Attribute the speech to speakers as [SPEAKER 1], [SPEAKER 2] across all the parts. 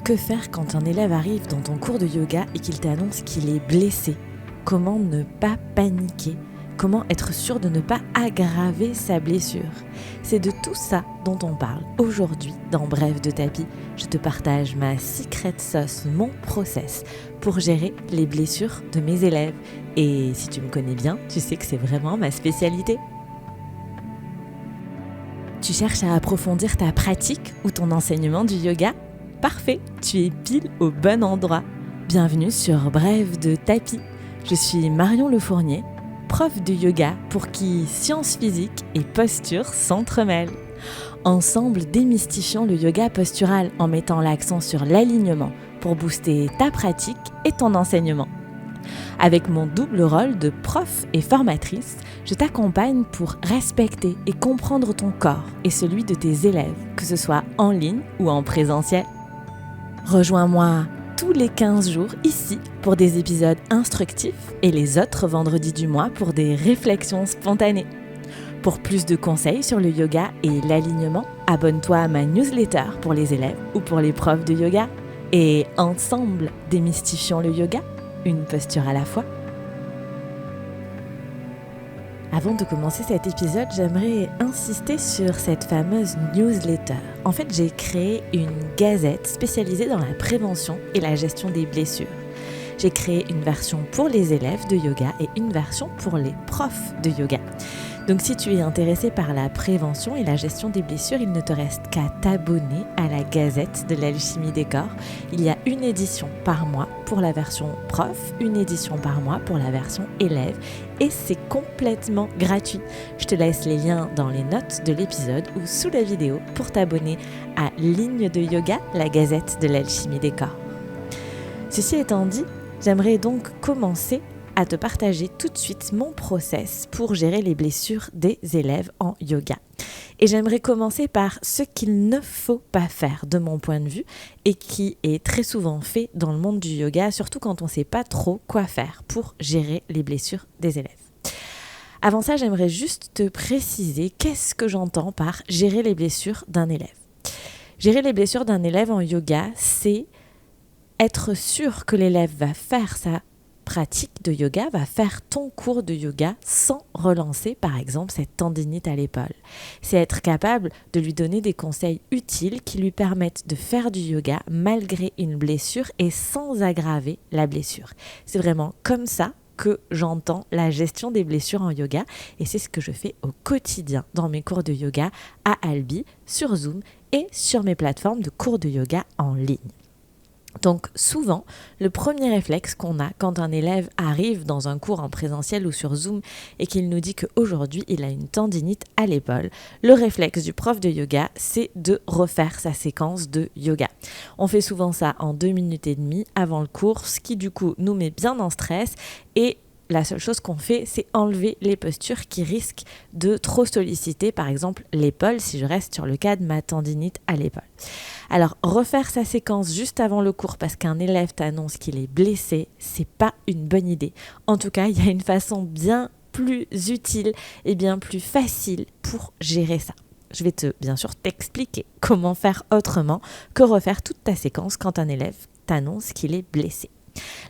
[SPEAKER 1] Que faire quand un élève arrive dans ton cours de yoga et qu'il t'annonce qu'il est blessé ? Comment ne pas paniquer ? Comment être sûr de ne pas aggraver sa blessure ? C'est de tout ça dont on parle aujourd'hui dans Bref de tapis. Je te partage ma secret sauce, mon process pour gérer les blessures de mes élèves. Et si tu me connais bien, tu sais que c'est vraiment ma spécialité. Tu cherches à approfondir ta pratique ou ton enseignement du yoga ? Parfait, tu es pile au bon endroit. Bienvenue sur Bref de tapis. Je suis Marion Lefournier, prof de yoga pour qui science physique et posture s'entremêlent. Ensemble, démystifions le yoga postural en mettant l'accent sur l'alignement pour booster ta pratique et ton enseignement. Avec mon double rôle de prof et formatrice, je t'accompagne pour respecter et comprendre ton corps et celui de tes élèves, que ce soit en ligne ou en présentiel. Rejoins-moi tous les 15 jours ici pour des épisodes instructifs et les autres vendredis du mois pour des réflexions spontanées. Pour plus de conseils sur le yoga et l'alignement, abonne-toi à ma newsletter pour les élèves ou pour les profs de yoga. Et ensemble, démystifions le yoga, une posture à la fois. Avant de commencer cet épisode, j'aimerais insister sur cette fameuse newsletter. En fait, j'ai créé une gazette spécialisée dans la prévention et la gestion des blessures. J'ai créé une version pour les élèves de yoga et une version pour les profs de yoga. Donc si tu es intéressé par la prévention et la gestion des blessures, il ne te reste qu'à t'abonner à la Gazette de l'Alchimie des Corps. Il y a une édition par mois pour la version prof, une édition par mois pour la version élève et c'est complètement gratuit. Je te laisse les liens dans les notes de l'épisode ou sous la vidéo pour t'abonner à Ligne de Yoga, la Gazette de l'Alchimie des Corps. Ceci étant dit, j'aimerais donc commencer à te partager tout de suite mon process pour gérer les blessures des élèves en yoga. Et j'aimerais commencer par ce qu'il ne faut pas faire de mon point de vue et qui est très souvent fait dans le monde du yoga, surtout quand on ne sait pas trop quoi faire pour gérer les blessures des élèves. Avant ça, j'aimerais juste te préciser qu'est-ce que j'entends par gérer les blessures d'un élève. Gérer les blessures d'un élève en yoga, c'est être sûr que l'élève va faire sa pratique de yoga, va faire ton cours de yoga sans relancer par exemple cette tendinite à l'épaule. C'est être capable de lui donner des conseils utiles qui lui permettent de faire du yoga malgré une blessure et sans aggraver la blessure. C'est vraiment comme ça que j'entends la gestion des blessures en yoga et c'est ce que je fais au quotidien dans mes cours de yoga à Albi, sur Zoom et sur mes plateformes de cours de yoga en ligne. Donc souvent, le premier réflexe qu'on a quand un élève arrive dans un cours en présentiel ou sur Zoom et qu'il nous dit qu'aujourd'hui il a une tendinite à l'épaule, le réflexe du prof de yoga, c'est de refaire sa séquence de yoga. On fait souvent ça en 2 minutes et demie avant le cours, ce qui du coup nous met bien en stress et la seule chose qu'on fait, c'est enlever les postures qui risquent de trop solliciter, par exemple l'épaule, si je reste sur le cas de ma tendinite à l'épaule. Alors, refaire sa séquence juste avant le cours parce qu'un élève t'annonce qu'il est blessé, c'est pas une bonne idée. En tout cas, il y a une façon bien plus utile et bien plus facile pour gérer ça. Je vais bien sûr t'expliquer comment faire autrement que refaire toute ta séquence quand un élève t'annonce qu'il est blessé.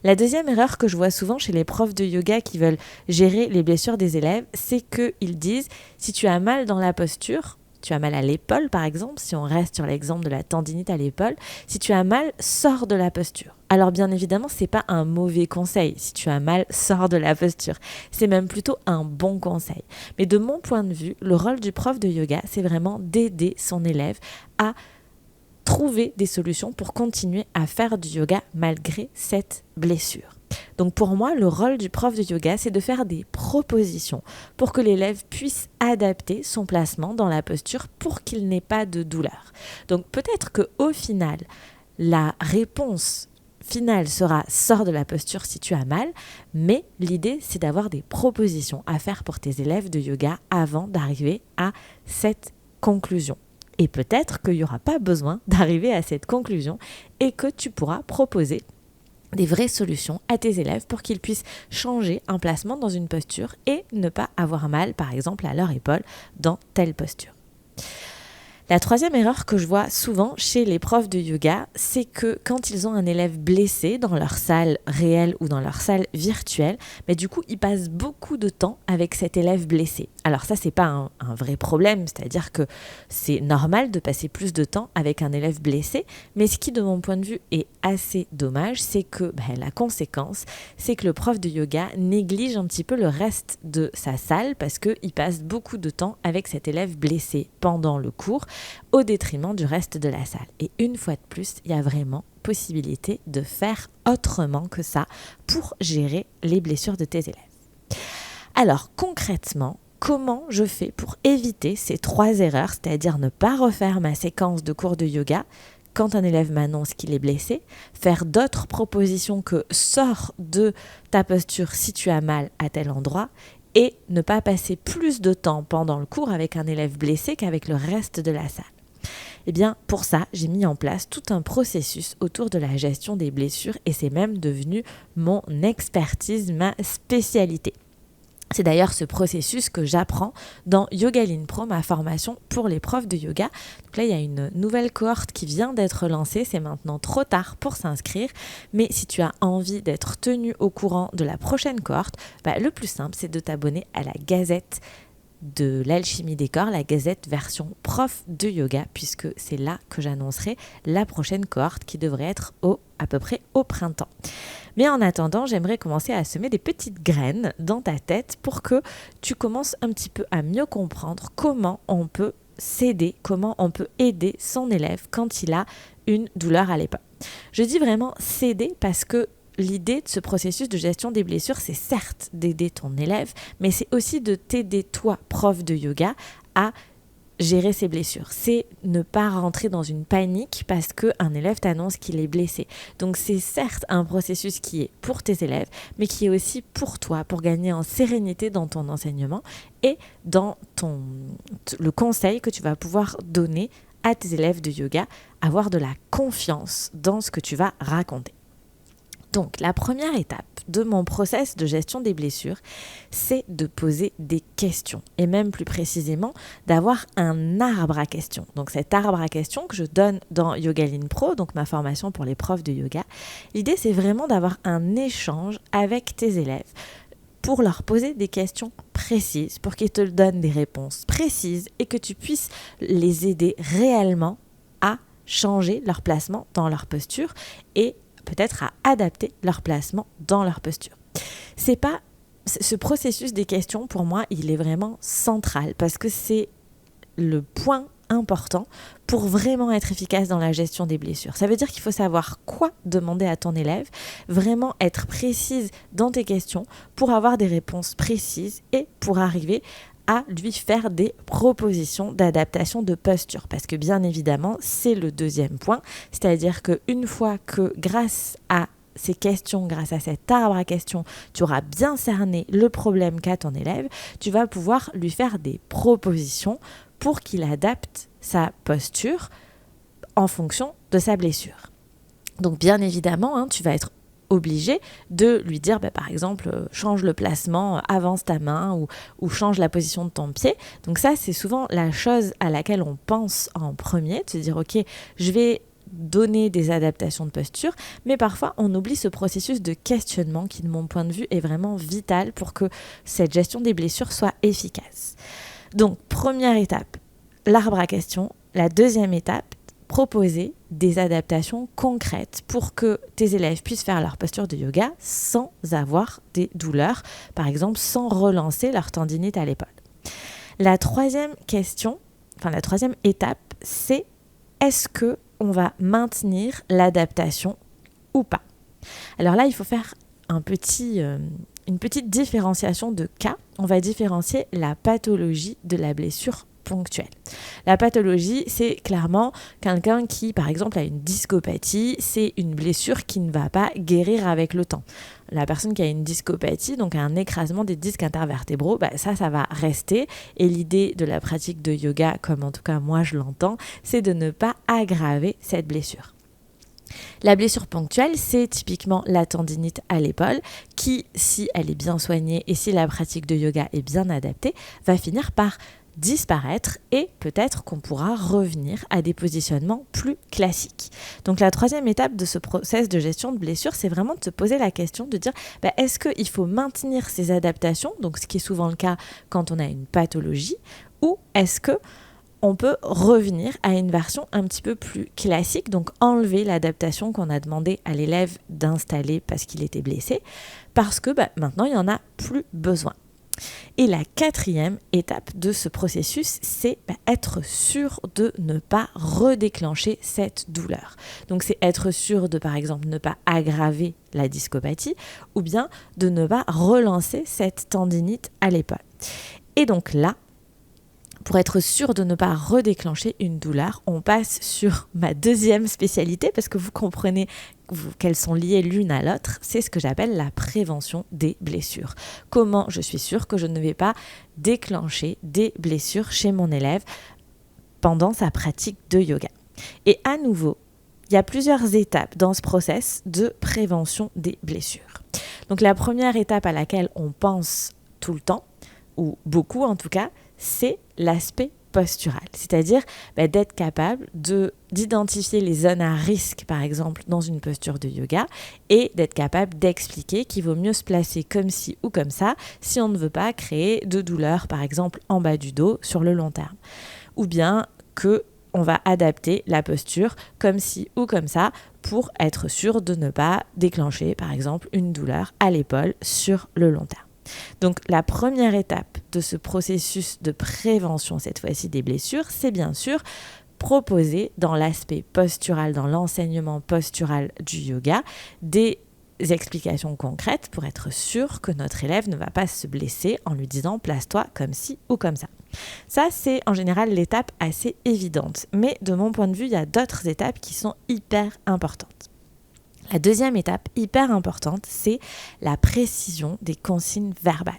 [SPEAKER 1] La deuxième erreur que je vois souvent chez les profs de yoga qui veulent gérer les blessures des élèves, c'est qu'ils disent « si tu as mal dans la posture », tu as mal à l'épaule par exemple, si on reste sur l'exemple de la tendinite à l'épaule, si tu as mal, sors de la posture. Alors bien évidemment, c'est pas un mauvais conseil, si tu as mal, sors de la posture. C'est même plutôt un bon conseil. Mais de mon point de vue, le rôle du prof de yoga, c'est vraiment d'aider son élève à trouver des solutions pour continuer à faire du yoga malgré cette blessure. Donc pour moi, le rôle du prof de yoga, c'est de faire des propositions pour que l'élève puisse adapter son placement dans la posture pour qu'il n'ait pas de douleur. Donc peut-être qu'au final, la réponse finale sera « sors de la posture si tu as mal », mais l'idée, c'est d'avoir des propositions à faire pour tes élèves de yoga avant d'arriver à cette conclusion. Et peut-être qu'il n'y aura pas besoin d'arriver à cette conclusion et que tu pourras proposer des vraies solutions à tes élèves pour qu'ils puissent changer un placement dans une posture et ne pas avoir mal, par exemple, à leur épaule dans telle posture. La troisième erreur que je vois souvent chez les profs de yoga, c'est que quand ils ont un élève blessé dans leur salle réelle ou dans leur salle virtuelle, mais du coup, ils passent beaucoup de temps avec cet élève blessé. Alors ça, c'est pas un vrai problème, c'est-à-dire que c'est normal de passer plus de temps avec un élève blessé, mais ce qui, de mon point de vue, est assez dommage, c'est que la conséquence, c'est que le prof de yoga néglige un petit peu le reste de sa salle parce qu'il passe beaucoup de temps avec cet élève blessé pendant le cours, au détriment du reste de la salle. Et une fois de plus, il y a vraiment possibilité de faire autrement que ça pour gérer les blessures de tes élèves. Alors concrètement, comment je fais pour éviter ces 3 erreurs, c'est-à-dire ne pas refaire ma séquence de cours de yoga quand un élève m'annonce qu'il est blessé, faire d'autres propositions que sors de ta posture si tu as mal à tel endroit, et ne pas passer plus de temps pendant le cours avec un élève blessé qu'avec le reste de la salle. Eh bien, pour ça, j'ai mis en place tout un processus autour de la gestion des blessures et c'est même devenu mon expertise, ma spécialité. C'est d'ailleurs ce processus que j'apprends dans Yogaline Pro, ma formation pour les profs de yoga. Donc là, il y a une nouvelle cohorte qui vient d'être lancée. C'est maintenant trop tard pour s'inscrire. Mais si tu as envie d'être tenu au courant de la prochaine cohorte, le plus simple, c'est de t'abonner à la Gazette de l'Alchimie des Corps, la Gazette version prof de yoga, puisque c'est là que j'annoncerai la prochaine cohorte qui devrait être à peu près au printemps. Mais en attendant, j'aimerais commencer à semer des petites graines dans ta tête pour que tu commences un petit peu à mieux comprendre comment on peut s'aider, comment on peut aider son élève quand il a une douleur à l'épaule. Je dis vraiment s'aider parce que l'idée de ce processus de gestion des blessures, c'est certes d'aider ton élève, mais c'est aussi de t'aider toi, prof de yoga, à gérer ses blessures. C'est ne pas rentrer dans une panique parce qu'un élève t'annonce qu'il est blessé. Donc c'est certes un processus qui est pour tes élèves, mais qui est aussi pour toi, pour gagner en sérénité dans ton enseignement et dans le conseil que tu vas pouvoir donner à tes élèves de yoga, avoir de la confiance dans ce que tu vas raconter. Donc, la première étape de mon process de gestion des blessures, c'est de poser des questions et même plus précisément d'avoir un arbre à questions. Donc, cet arbre à questions que je donne dans Yogaline Pro, donc ma formation pour les profs de yoga, l'idée c'est vraiment d'avoir un échange avec tes élèves pour leur poser des questions précises, pour qu'ils te donnent des réponses précises et que tu puisses les aider réellement à changer leur placement dans leur posture et peut-être à adapter leur placement dans leur posture. Ce processus des questions, pour moi, il est vraiment central parce que c'est le point important pour vraiment être efficace dans la gestion des blessures. Ça veut dire qu'il faut savoir quoi demander à ton élève, vraiment être précise dans tes questions pour avoir des réponses précises et pour arriver à lui faire des propositions d'adaptation de posture. Parce que bien évidemment, c'est le deuxième point, c'est-à-dire qu'une fois que grâce à ces questions, grâce à cet arbre à questions, tu auras bien cerné le problème qu'a ton élève, tu vas pouvoir lui faire des propositions pour qu'il adapte sa posture en fonction de sa blessure. Donc bien évidemment, tu vas être obligé de lui dire, par exemple, change le placement, avance ta main ou change la position de ton pied. Donc ça, c'est souvent la chose à laquelle on pense en premier, de se dire, ok, je vais donner des adaptations de posture, mais parfois on oublie ce processus de questionnement qui, de mon point de vue, est vraiment vital pour que cette gestion des blessures soit efficace. Donc, première étape, l'arbre à questions. La deuxième étape, proposer des adaptations concrètes pour que tes élèves puissent faire leur posture de yoga sans avoir des douleurs, par exemple sans relancer leur tendinite à l'épaule. La troisième étape, c'est est-ce qu'on va maintenir l'adaptation ou pas ? Alors là, il faut faire une petite différenciation de cas. On va différencier la pathologie de la blessure ponctuelle. La pathologie, c'est clairement quelqu'un qui, par exemple, a une discopathie, c'est une blessure qui ne va pas guérir avec le temps. La personne qui a une discopathie, donc un écrasement des disques intervertébraux, ça va rester. Et l'idée de la pratique de yoga, comme en tout cas moi je l'entends, c'est de ne pas aggraver cette blessure. La blessure ponctuelle, c'est typiquement la tendinite à l'épaule qui, si elle est bien soignée et si la pratique de yoga est bien adaptée, va finir par disparaître et peut-être qu'on pourra revenir à des positionnements plus classiques. Donc la troisième étape de ce process de gestion de blessure, c'est vraiment de se poser la question de dire est-ce qu'il faut maintenir ces adaptations, donc ce qui est souvent le cas quand on a une pathologie, ou est-ce que on peut revenir à une version un petit peu plus classique, donc enlever l'adaptation qu'on a demandé à l'élève d'installer parce qu'il était blessé, parce que maintenant il n'y en a plus besoin. Et la quatrième étape de ce processus, c'est être sûr de ne pas redéclencher cette douleur. Donc c'est être sûr de, par exemple, ne pas aggraver la discopathie ou bien de ne pas relancer cette tendinite à l'épaule. Et donc là, pour être sûr de ne pas redéclencher une douleur, on passe sur ma deuxième spécialité parce que vous comprenez qu'elles sont liées l'une à l'autre, c'est ce que j'appelle la prévention des blessures. Comment je suis sûre que je ne vais pas déclencher des blessures chez mon élève pendant sa pratique de yoga. Et à nouveau, il y a plusieurs étapes dans ce process de prévention des blessures. Donc la première étape à laquelle on pense tout le temps, ou beaucoup en tout cas, c'est l'aspect postural, c'est-à-dire d'être capable d'identifier les zones à risque, par exemple, dans une posture de yoga et d'être capable d'expliquer qu'il vaut mieux se placer comme ci ou comme ça si on ne veut pas créer de douleur, par exemple, en bas du dos sur le long terme. Ou bien qu'on va adapter la posture comme ci ou comme ça pour être sûr de ne pas déclencher, par exemple, une douleur à l'épaule sur le long terme. Donc la première étape de ce processus de prévention, cette fois-ci des blessures, c'est bien sûr proposer dans l'aspect postural, dans l'enseignement postural du yoga, des explications concrètes pour être sûr que notre élève ne va pas se blesser en lui disant « place-toi comme ci ou comme ça ». Ça, c'est en général l'étape assez évidente, mais de mon point de vue, il y a d'autres étapes qui sont hyper importantes. La deuxième étape hyper importante, c'est la précision des consignes verbales.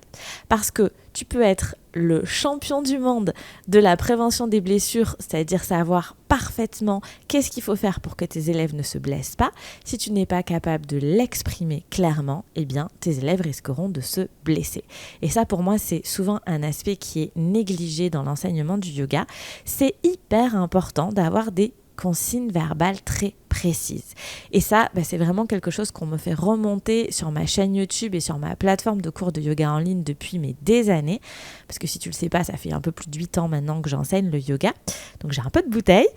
[SPEAKER 1] Parce que tu peux être le champion du monde de la prévention des blessures, c'est-à-dire savoir parfaitement qu'est-ce qu'il faut faire pour que tes élèves ne se blessent pas. Si tu n'es pas capable de l'exprimer clairement, eh bien, tes élèves risqueront de se blesser. Et ça, pour moi, c'est souvent un aspect qui est négligé dans l'enseignement du yoga. C'est hyper important d'avoir des consignes verbales très précises. Et ça, c'est vraiment quelque chose qu'on me fait remonter sur ma chaîne YouTube et sur ma plateforme de cours de yoga en ligne depuis des années. Parce que si tu le sais pas, ça fait un peu plus de 8 ans maintenant que j'enseigne le yoga. Donc j'ai un peu de bouteille.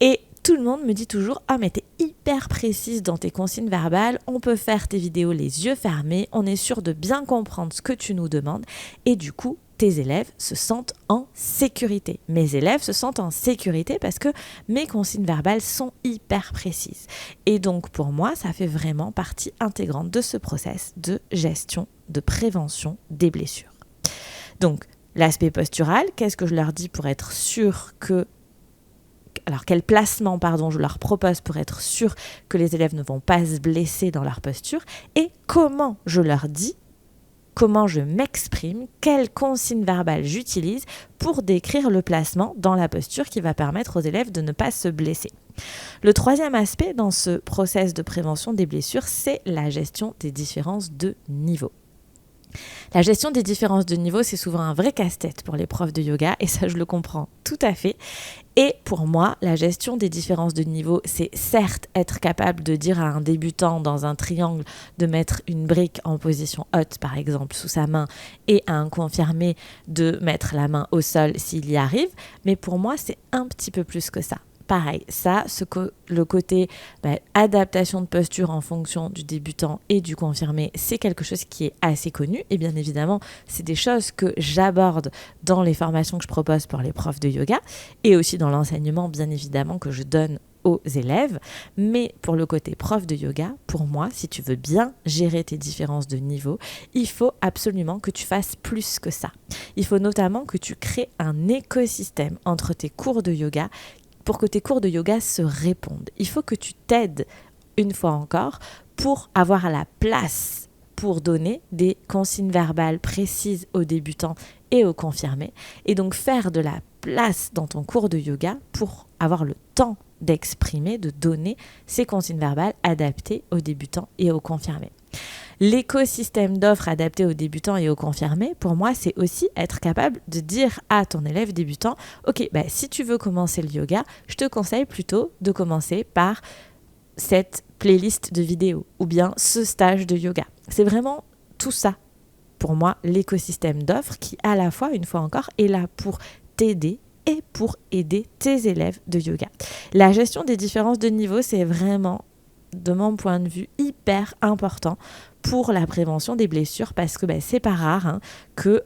[SPEAKER 1] Et tout le monde me dit toujours « Ah, mais t'es hyper précise dans tes consignes verbales, on peut faire tes vidéos les yeux fermés, on est sûr de bien comprendre ce que tu nous demandes. » Et du coup, tes élèves se sentent en sécurité. Mes élèves se sentent en sécurité parce que mes consignes verbales sont hyper précises. Et donc, pour moi, ça fait vraiment partie intégrante de ce process de gestion, de prévention des blessures. Donc, l'aspect postural, qu'est-ce que je leur dis pour être sûr que... Alors, quel placement, je leur propose pour être sûr que les élèves ne vont pas se blesser dans leur posture et comment je leur dis, comment je m'exprime, quelles consignes verbales j'utilise pour décrire le placement dans la posture qui va permettre aux élèves de ne pas se blesser. Le troisième aspect dans ce process de prévention des blessures, c'est la gestion des différences de niveau. La gestion des différences de niveau, c'est souvent un vrai casse-tête pour les profs de yoga et ça, je le comprends tout à fait. Et pour moi, la gestion des différences de niveau, c'est certes être capable de dire à un débutant dans un triangle de mettre une brique en position haute, par exemple, sous sa main, et à un confirmé de mettre la main au sol s'il y arrive. Mais pour moi, c'est un petit peu plus que ça. Pareil, ça, le côté adaptation de posture en fonction du débutant et du confirmé, c'est quelque chose qui est assez connu. Et bien évidemment, c'est des choses que j'aborde dans les formations que je propose pour les profs de yoga et aussi dans l'enseignement, bien évidemment, que je donne aux élèves. Mais pour le côté prof de yoga, pour moi, si tu veux bien gérer tes différences de niveau, il faut absolument que tu fasses plus que ça. Il faut notamment que tu crées un écosystème entre tes cours de yoga pour que tes cours de yoga se répondent. Il faut que tu t'aides, une fois encore, pour avoir la place pour donner des consignes verbales précises aux débutants et aux confirmés, et donc faire de la place dans ton cours de yoga pour avoir le temps d'exprimer, de donner ces consignes verbales adaptées aux débutants et aux confirmés. L'écosystème d'offres adapté aux débutants et aux confirmés, pour moi, c'est aussi être capable de dire à ton élève débutant, ok, si tu veux commencer le yoga, je te conseille plutôt de commencer par cette playlist de vidéos ou bien ce stage de yoga. C'est vraiment tout ça, pour moi, l'écosystème d'offres qui, à la fois, une fois encore, est là pour t'aider et pour aider tes élèves de yoga. La gestion des différences de niveau, c'est vraiment, de mon point de vue, hyper important pour la prévention des blessures parce que c'est pas rare que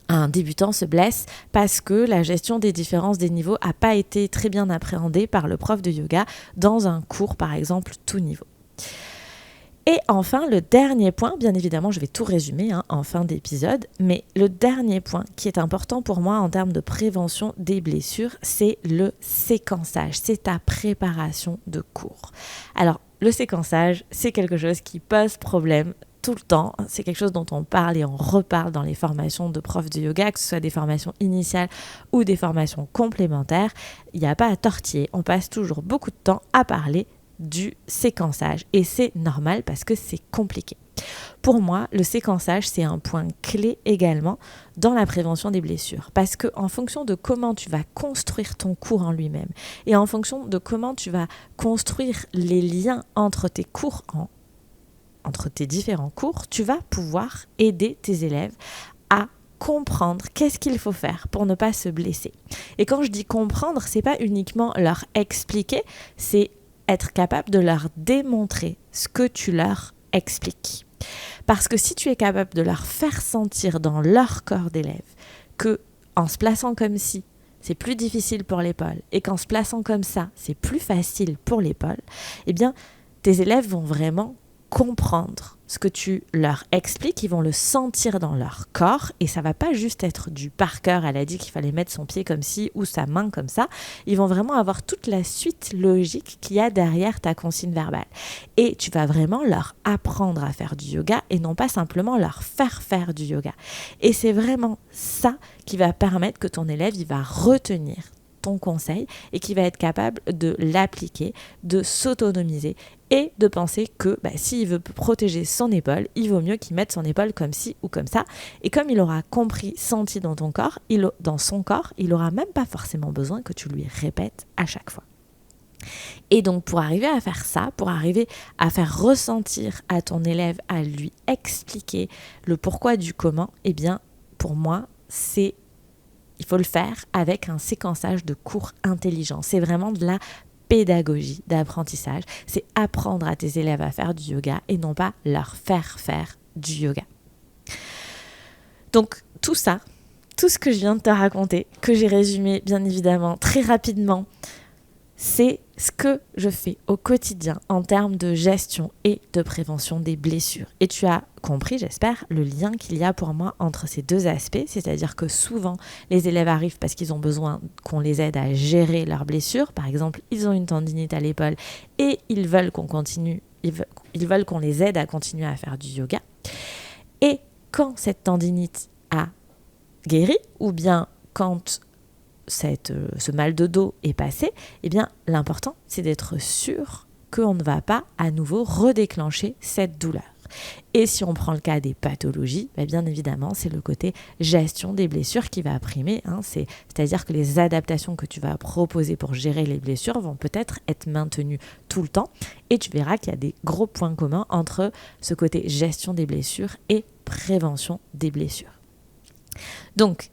[SPEAKER 1] un débutant se blesse parce que la gestion des différences des niveaux n'a pas été très bien appréhendée par le prof de yoga dans un cours, par exemple, tout niveau. Et enfin, le dernier point, bien évidemment, je vais tout résumer en fin d'épisode, mais le dernier point qui est important pour moi en termes de prévention des blessures, c'est le séquençage, c'est ta préparation de cours. Alors, le séquençage, c'est quelque chose qui pose problème tout le temps. C'est quelque chose dont on parle et on reparle dans les formations de profs de yoga, que ce soit des formations initiales ou des formations complémentaires. Il n'y a pas à tortiller, on passe toujours beaucoup de temps à parler du séquençage et c'est normal parce que c'est compliqué. Pour moi, le séquençage, c'est un point clé également dans la prévention des blessures parce qu'en fonction de comment tu vas construire ton cours en lui-même et en fonction de comment tu vas construire les liens entre tes cours, entre tes différents cours, tu vas pouvoir aider tes élèves à comprendre qu'est-ce qu'il faut faire pour ne pas se blesser. Et quand je dis comprendre, c'est pas uniquement leur expliquer, c'est être capable de leur démontrer ce que tu leur expliques. Parce que si tu es capable de leur faire sentir dans leur corps d'élève que en se plaçant comme ci, c'est plus difficile pour l'épaule et qu'en se plaçant comme ça, c'est plus facile pour l'épaule, eh bien, tes élèves vont vraiment comprendre ce que tu leur expliques, ils vont le sentir dans leur corps et ça va pas juste être du par cœur, elle a dit qu'il fallait mettre son pied comme ci ou sa main comme ça, ils vont vraiment avoir toute la suite logique qu'il y a derrière ta consigne verbale et tu vas vraiment leur apprendre à faire du yoga et non pas simplement leur faire du yoga et c'est vraiment ça qui va permettre que ton élève il va retenir ton conseil et qui va être capable de l'appliquer, de s'autonomiser et de penser que s'il veut protéger son épaule, il vaut mieux qu'il mette son épaule comme ci ou comme ça. Et comme il aura compris, senti dans ton corps, dans son corps, il n'aura même pas forcément besoin que tu lui répètes à chaque fois. Et donc pour arriver à faire ça, pour arriver à faire ressentir à ton élève, à lui expliquer le pourquoi du comment, eh bien pour moi, il faut le faire avec un séquençage de cours intelligent. C'est vraiment de la pédagogie, d'apprentissage. C'est apprendre à tes élèves à faire du yoga et non pas leur faire du yoga. Donc tout ça, tout ce que je viens de te raconter, que j'ai résumé bien évidemment très rapidement, c'est ce que je fais au quotidien en termes de gestion et de prévention des blessures. Et tu as compris, j'espère, le lien qu'il y a pour moi entre ces deux aspects, c'est-à-dire que souvent, les élèves arrivent parce qu'ils ont besoin qu'on les aide à gérer leurs blessures. Par exemple, ils ont une tendinite à l'épaule et ils veulent qu'on continue, ils veulent qu'on les aide à continuer à faire du yoga. Et quand cette tendinite a guéri, ou bien quand ce mal de dos est passé, eh bien l'important c'est d'être sûr qu'on ne va pas à nouveau redéclencher cette douleur. Et si on prend le cas des pathologies, bien évidemment c'est le côté gestion des blessures qui va primer, c'est-à-dire que les adaptations que tu vas proposer pour gérer les blessures vont peut-être être maintenues tout le temps et tu verras qu'il y a des gros points communs entre ce côté gestion des blessures et prévention des blessures. Donc,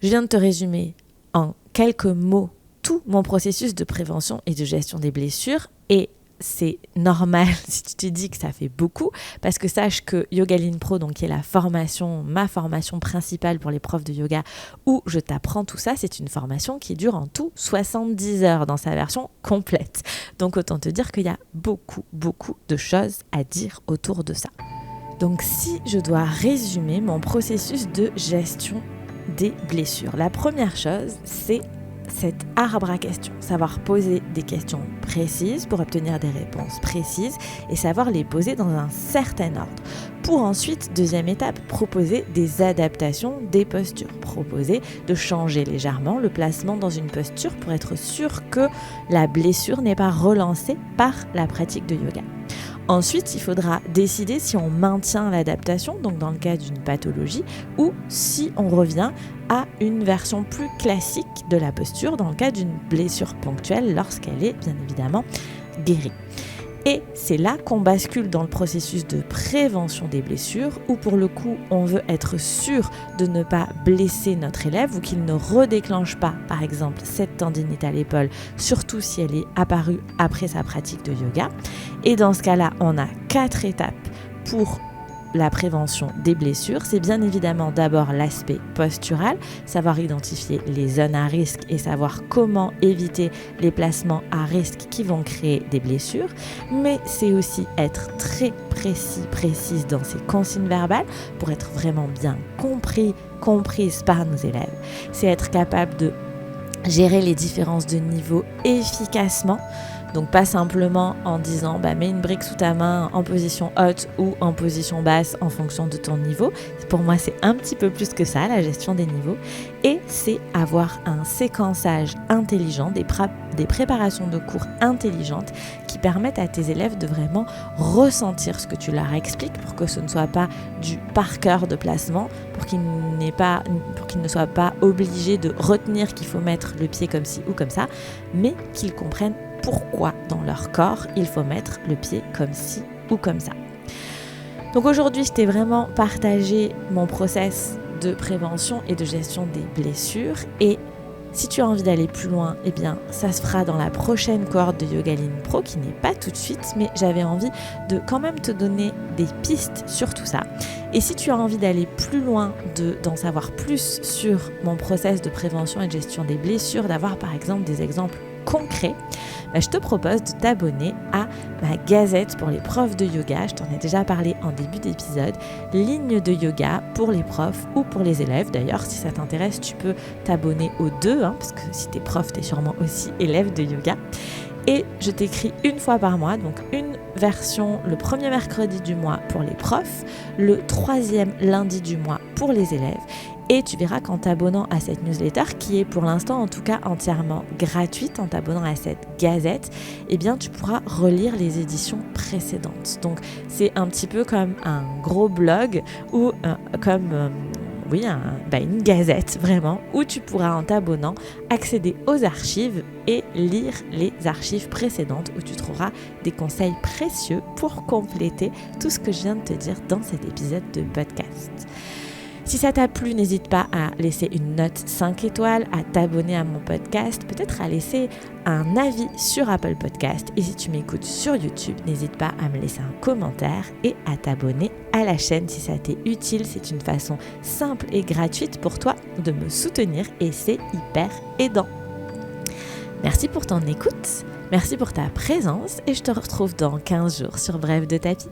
[SPEAKER 1] je viens de te résumer en quelques mots tout mon processus de prévention et de gestion des blessures et c'est normal si tu te dis que ça fait beaucoup parce que sache que Yogaline Pro, donc qui est ma formation principale pour les profs de yoga où je t'apprends tout ça, c'est une formation qui dure en tout 70 heures dans sa version complète. Donc autant te dire qu'il y a beaucoup de choses à dire autour de ça. Donc si je dois résumer mon processus de gestion des blessures. La première chose, c'est cet arbre à questions. Savoir poser des questions précises pour obtenir des réponses précises et savoir les poser dans un certain ordre. Pour ensuite, deuxième étape, proposer des adaptations des postures. Proposer de changer légèrement le placement dans une posture pour être sûr que la blessure n'est pas relancée par la pratique de yoga. Ensuite, il faudra décider si on maintient l'adaptation, donc dans le cas d'une pathologie, ou si on revient à une version plus classique de la posture dans le cas d'une blessure ponctuelle lorsqu'elle est bien évidemment guérie. Et c'est là qu'on bascule dans le processus de prévention des blessures où pour le coup on veut être sûr de ne pas blesser notre élève ou qu'il ne redéclenche pas par exemple cette tendinite à l'épaule, surtout si elle est apparue après sa pratique de yoga. Et dans ce cas-là, on a 4 étapes pour la prévention des blessures. C'est bien évidemment d'abord l'aspect postural, savoir identifier les zones à risque et savoir comment éviter les placements à risque qui vont créer des blessures. Mais c'est aussi être très précise dans ses consignes verbales pour être vraiment bien comprise par nos élèves. C'est être capable de gérer les différences de niveau efficacement. Donc pas simplement en disant mets une brique sous ta main en position haute ou en position basse en fonction de ton niveau. Pour moi, c'est un petit peu plus que ça, la gestion des niveaux. Et c'est avoir un séquençage intelligent, des préparations de cours intelligentes qui permettent à tes élèves de vraiment ressentir ce que tu leur expliques pour que ce ne soit pas du par cœur de placement, pour qu'ils ne soient pas obligés de retenir qu'il faut mettre le pied comme ci ou comme ça, mais qu'ils comprennent pourquoi dans leur corps il faut mettre le pied comme ci ou comme ça. Donc aujourd'hui, je t'ai vraiment partagé mon process de prévention et de gestion des blessures. Et si tu as envie d'aller plus loin, eh bien, ça se fera dans la prochaine cohorte de Yogaline Pro qui n'est pas tout de suite, mais j'avais envie de quand même te donner des pistes sur tout ça. Et si tu as envie d'aller plus loin, d'en savoir plus sur mon process de prévention et de gestion des blessures, d'avoir par exemple des exemples concret, je te propose de t'abonner à ma gazette pour les profs de yoga. Je t'en ai déjà parlé en début d'épisode. Ligne de yoga pour les profs ou pour les élèves. D'ailleurs, si ça t'intéresse, tu peux t'abonner aux deux, parce que si t'es prof, t'es sûrement aussi élève de yoga. Et je t'écris une fois par mois, donc une version le premier mercredi du mois pour les profs, le 3e lundi du mois pour les élèves. Et tu verras qu'en t'abonnant à cette newsletter, qui est pour l'instant en tout cas entièrement gratuite, en t'abonnant à cette gazette, eh bien tu pourras relire les éditions précédentes. Donc c'est un petit peu comme un gros blog ou une gazette vraiment, où tu pourras en t'abonnant accéder aux archives et lire les archives précédentes où tu trouveras des conseils précieux pour compléter tout ce que je viens de te dire dans cet épisode de podcast. Si ça t'a plu, n'hésite pas à laisser une note 5 étoiles, à t'abonner à mon podcast, peut-être à laisser un avis sur Apple Podcast. Et si tu m'écoutes sur YouTube, n'hésite pas à me laisser un commentaire et à t'abonner à la chaîne si ça t'est utile. C'est une façon simple et gratuite pour toi de me soutenir et c'est hyper aidant. Merci pour ton écoute, merci pour ta présence et je te retrouve dans 15 jours sur Bref de tapis.